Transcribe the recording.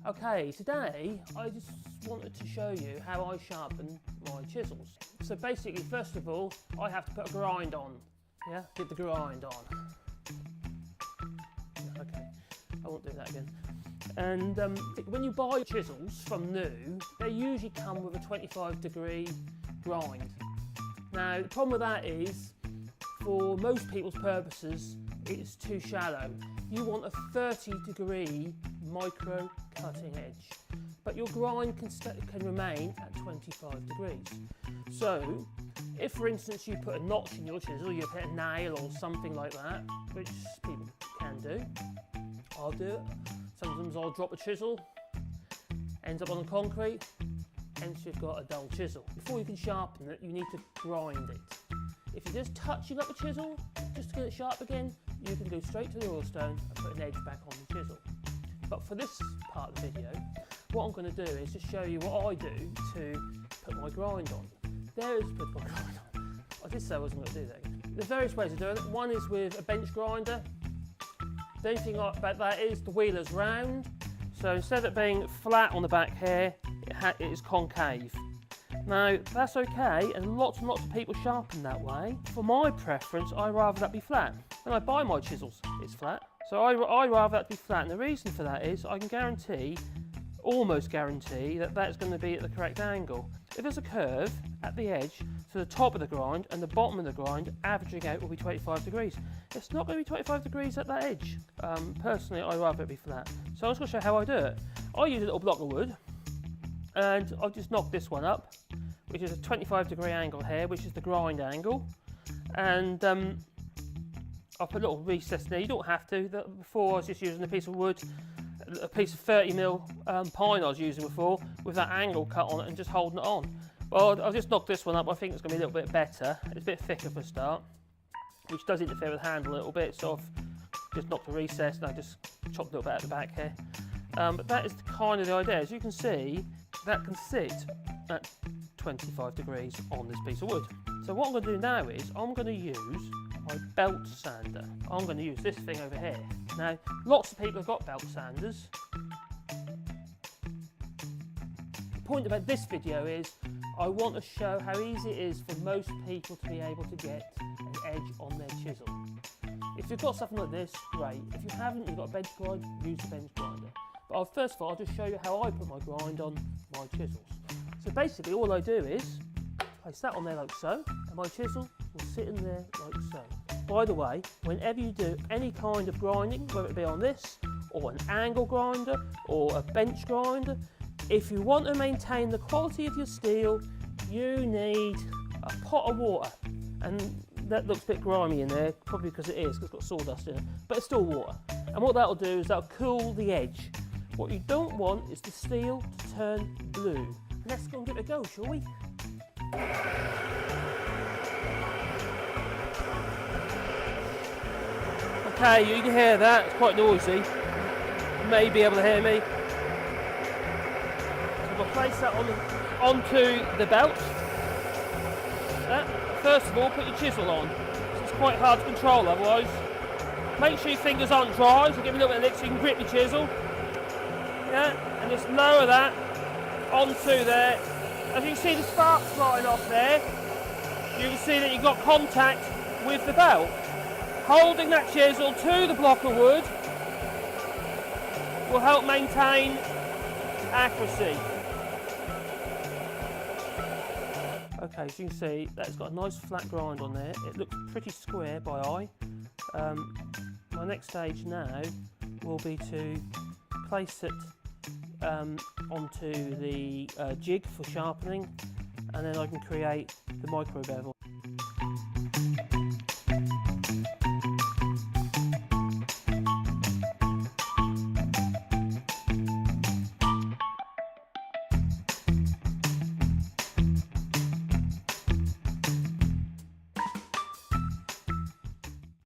Okay, today I just wanted to show you how I sharpen my chisels. So basically, first of all, I have to put a grind on. Yeah, get the grind on. Okay, I won't do that again. And when you buy chisels from new, they usually come with a 25-degree grind. Now, the problem with that is, for most people's purposes, it's too shallow. You want a 30-degree micro cutting edge, but your grind can remain at 25 degrees. So, if for instance you put a notch in your chisel, you put a nail or something like that, which people can do, I'll do it. Sometimes I'll drop a chisel, ends up on the concrete, hence you've got a dull chisel. Before you can sharpen it, you need to grind it. If you're just touching up the chisel, just to get it sharp again, you can go straight to the oil stone and put an edge back on the chisel. But for this part of the video, what I'm going to do is just show you what I do to put my grind on. There is put my grind on. I did say I wasn't going to do that again. There's various ways of doing it. One is with a bench grinder. The only thing about that is the wheel is round. So instead of it being flat on the back here, it is concave. Now that's okay, and lots and lots of people sharpen that way. For my preference, I rather that be flat. When I buy my chisels, it's flat. So I rather that be flat, and the reason for that is I can guarantee, almost guarantee, that that's going to be at the correct angle. If there's a curve at the edge, so the top of the grind and the bottom of the grind averaging out will be 25 degrees. It's not going to be 25 degrees at that edge. Personally, I rather it be flat. So I'm just going to show you how I do it. I use a little block of wood, and I've just knocked this one up, which is a 25-degree angle here, which is the grind angle. And I'll put a little recess there. You don't have to. Before I was just using a piece of wood, a piece of 30mm pine I was using before, with that angle cut on it and just holding it on. Well, I've just knocked this one up. I think it's going to be a little bit better. It's a bit thicker for a start, which does interfere with the handle a little bit. Sort of just knocked a recess, and I just chopped a little bit at the back here. But that is kind of the idea. As you can see, that can sit at 25 degrees on this piece of wood. So what I'm going to do now is I'm going to use my belt sander. I'm going to use this thing over here. Now, lots of people have got belt sanders. The point about this video is I want to show how easy it is for most people to be able to get an edge on their chisel. If you've got something like this, great. If you haven't, you've got a bench grind, use the bench grinder. But first of all, I'll just show you how I put my grind on my chisels. So basically all I do is place that on there like so, and my chisel will sit in there like so. By the way, whenever you do any kind of grinding, whether it be on this, or an angle grinder, or a bench grinder, if you want to maintain the quality of your steel, you need a pot of water. And that looks a bit grimy in there, probably because it is, because it's got sawdust in it, but it's still water. And what that'll do is that'll cool the edge. What you don't want is the steel to turn blue. Let's go and give it a go, shall we? Okay, you can hear that, it's quite noisy. You may be able to hear me. So we'll place that onto the belt. First of all, put your chisel on. It's quite hard to control otherwise. Make sure your fingers aren't dry, so give me a little bit of lick so you can grip your chisel. Yeah, and just lower that onto there. As you can see the sparks flying off there, you can see that you've got contact with the belt. Holding that chisel to the block of wood will help maintain accuracy. Okay, as you can see, that's got a nice flat grind on there. It looks pretty square by eye. My next stage now will be to place it onto the jig for sharpening, and then I can create the micro bevel.